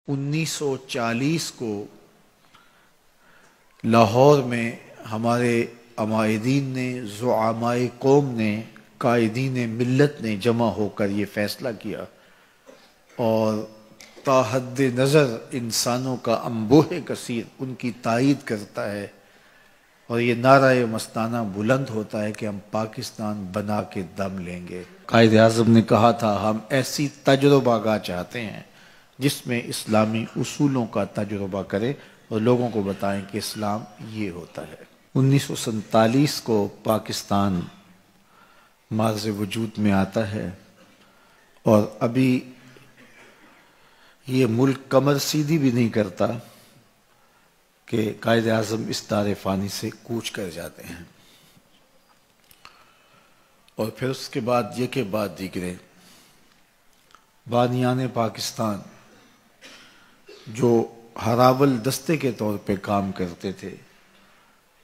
1940 کو لاہور میں ہمارے عمائدین نے، زعمائے قوم نے، قائدین ملت نے جمع ہو کر یہ فیصلہ کیا اور تا حد نظر انسانوں کا انبوہ کثیر ان کی تائید کرتا ہے اور یہ نعرہ مستانہ بلند ہوتا ہے کہ ہم پاکستان بنا کے دم لیں گے۔ قائد اعظم نے کہا تھا ہم ایسی تجربہ گاہ چاہتے ہیں جس میں اسلامی اصولوں کا تجربہ کرے اور لوگوں کو بتائیں کہ اسلام یہ ہوتا ہے۔ 1947 کو پاکستان معرض وجود میں آتا ہے اور ابھی یہ ملک کمر سیدھی بھی نہیں کرتا کہ قائد اعظم اس دار فانی سے کوچ کر جاتے ہیں، اور پھر اس کے بعد یہ کے بعد دیگرے بانیان پاکستان جو ہراول دستے کے طور پہ کام کرتے تھے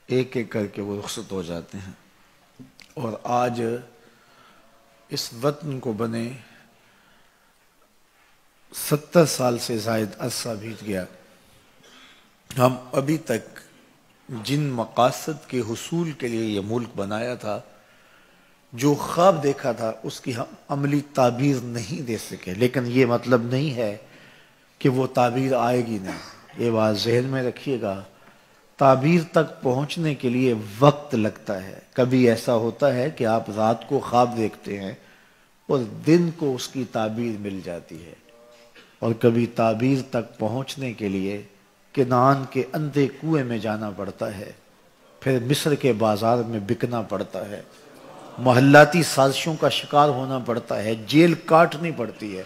ایک ایک کر کے وہ رخصت ہو جاتے ہیں، اور آج اس وطن کو بنے 70 سال سے زائد عرصہ بیت گیا، ہم ابھی تک جن مقاصد کے حصول کے لیے یہ ملک بنایا تھا، جو خواب دیکھا تھا، اس کی ہم عملی تعبیر نہیں دے سکے۔ لیکن یہ مطلب نہیں ہے کہ وہ تعبیر آئے گی نہیں، یہ بات ذہن میں رکھیے گا۔ تعبیر تک پہنچنے کے لیے وقت لگتا ہے۔ کبھی ایسا ہوتا ہے کہ آپ رات کو خواب دیکھتے ہیں اور دن کو اس کی تعبیر مل جاتی ہے، اور کبھی تعبیر تک پہنچنے کے لیے کنعان کے اندھے کنویں میں جانا پڑتا ہے، پھر مصر کے بازار میں بکنا پڑتا ہے، محلاتی سازشوں کا شکار ہونا پڑتا ہے، جیل کاٹنی پڑتی ہے۔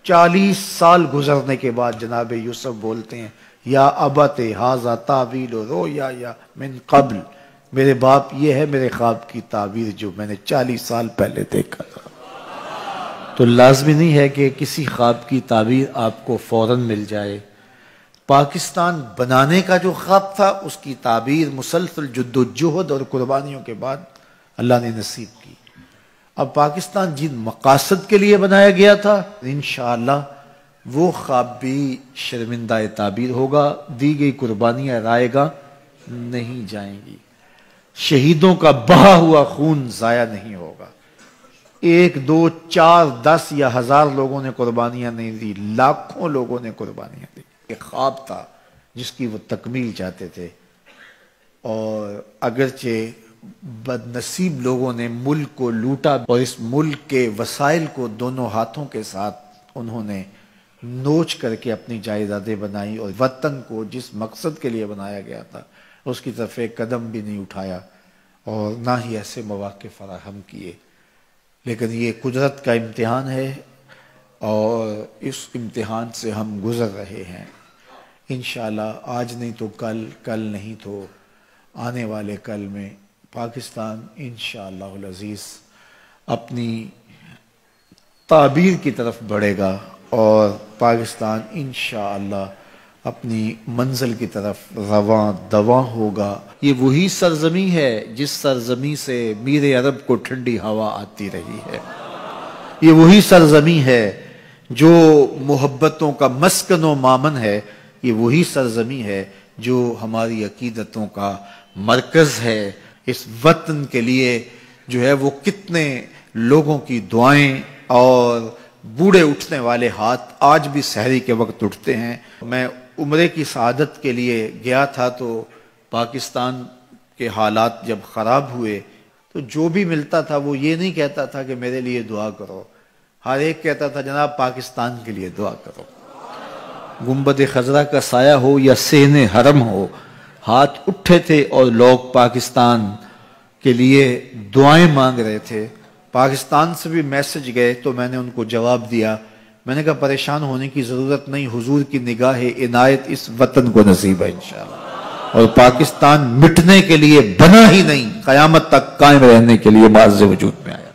40 سال گزرنے کے بعد جناب یوسف بولتے ہیں یا ابت ھذا تعویل رؤیا یا من قبل، میرے باپ یہ ہے میرے خواب کی تعبیر جو میں نے 40 سال پہلے دیکھا تھا۔ تو لازمی نہیں ہے کہ کسی خواب کی تعبیر آپ کو فوراً مل جائے۔ پاکستان بنانے کا جو خواب تھا اس کی تعبیر مسلسل جد و جہد اور قربانیوں کے بعد اللہ نے نصیب کی۔ اب پاکستان جن مقاصد کے لیے بنایا گیا تھا انشاءاللہ وہ خواب بھی شرمندہ تعبیر ہوگا، دی گئی قربانیاں رائے گا نہیں جائیں گی، شہیدوں کا بہا ہوا خون ضائع نہیں ہوگا۔ 1 2 4 10 یا 1000 لوگوں نے قربانیاں نہیں دی، لاکھوں لوگوں نے قربانیاں دی۔ ایک خواب تھا جس کی وہ تکمیل چاہتے تھے، اور اگرچہ بد نصیب لوگوں نے ملک کو لوٹا اور اس ملک کے وسائل کو دونوں ہاتھوں کے ساتھ انہوں نے نوچ کر کے اپنی جائیدادیں بنائی، اور وطن کو جس مقصد کے لیے بنایا گیا تھا اس کی طرف ایک قدم بھی نہیں اٹھایا اور نہ ہی ایسے مواقع فراہم کیے۔ لیکن یہ قدرت کا امتحان ہے اور اس امتحان سے ہم گزر رہے ہیں۔ انشاءاللہ آج نہیں تو کل، کل نہیں تو آنے والے کل میں پاکستان انشاءاللہ العزیز اپنی تعبیر کی طرف بڑھے گا اور پاکستان انشاءاللہ اپنی منزل کی طرف رواں دواں ہوگا۔ یہ وہی سرزمین ہے جس سرزمین سے میر عرب کو ٹھنڈی ہوا آتی رہی ہے، یہ وہی سرزمین ہے جو محبتوں کا مسکن و مامن ہے، یہ وہی سرزمین ہے جو ہماری عقیدتوں کا مرکز ہے۔ اس وطن کے لیے جو ہے وہ کتنے لوگوں کی دعائیں اور بوڑھے اٹھنے والے ہاتھ آج بھی سحری کے وقت اٹھتے ہیں۔ میں عمرے کی سعادت کے لیے گیا تھا تو پاکستان کے حالات جب خراب ہوئے تو جو بھی ملتا تھا وہ یہ نہیں کہتا تھا کہ میرے لیے دعا کرو، ہر ایک کہتا تھا جناب پاکستان کے لیے دعا کرو۔ گنبد خضرا کا سایہ ہو یا صحن حرم ہو، ہاتھ اٹھے تھے اور لوگ پاکستان کے لیے دعائیں مانگ رہے تھے۔ پاکستان سے بھی میسج گئے تو میں نے ان کو جواب دیا، میں نے کہا پریشان ہونے کی ضرورت نہیں، حضور کی نگاہ عنایت اس وطن کو نصیب ہے انشاءاللہ، اور پاکستان مٹنے کے لیے بنا ہی نہیں، قیامت تک قائم رہنے کے لیے معرض وجود میں آئے۔